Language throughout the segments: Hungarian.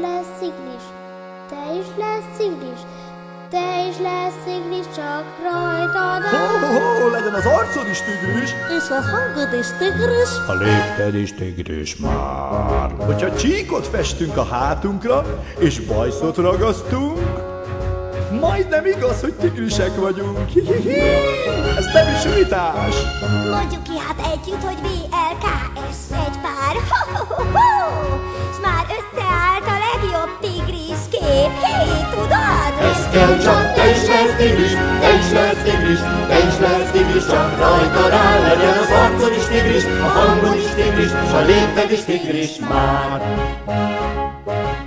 lesz sziglis, te is lesz sziglis, te is lesz sziglis, csak rajtad Ho, legyen az arcod is tigris, és a hangod is tigris, a lépted is tigris már. Hogyha csíkot festünk a hátunkra, és bajszot ragasztunk, majdnem igaz, hogy tigrisek vagyunk. Hihihi, ez nem is vitás. Mondjuk ki hát együtt, hogy VLKS egy pár. S már összeállt a legjobb tigris kép. Hé, tudod? Ez kell csak, te is lesz tigris, te is lesz tigris, te is lesz tigris, csak rajtad áll, legyen az arcod is tigris, a hangod is tigris, s a lépted is tigris már.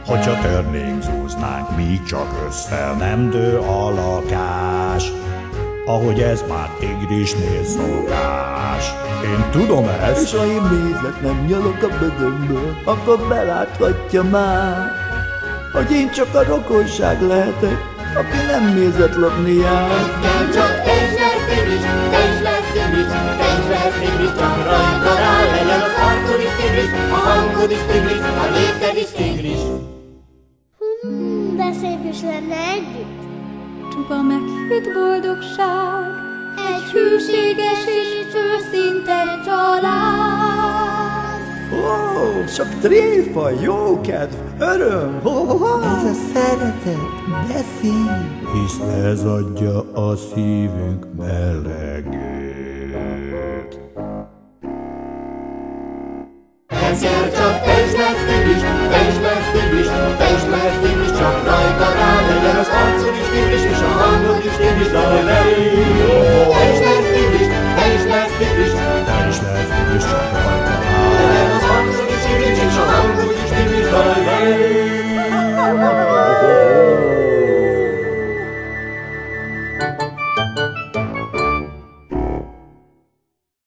Hogyha törnénk, zúznánk, míg csak össze nem dő a lakás, ahogy ez már tigrisnél szokás. Én tudom ezt. És ha én mézlet nem nyalok a bödömből, akkor beláthatja már, hogy én csak a rokonság lehetek, aki nem mézet lopni jár. Ez kell csak, te is lesz tigris, te is lesz tigris, te is lesz tigris, csak rajtad áll, legyen az arcod is tigris, a hangod is tigris, a lépted is tigris. De szép is lenne együtt. Csupa meghitt boldogság, Egy hűséges és őszinte család. Ó, csak tréfa, jókedv, öröm. Ez a szeretet, de szép. Hisz ez adja a szívünk melegét. Ez kell csak, te is lesz tigris,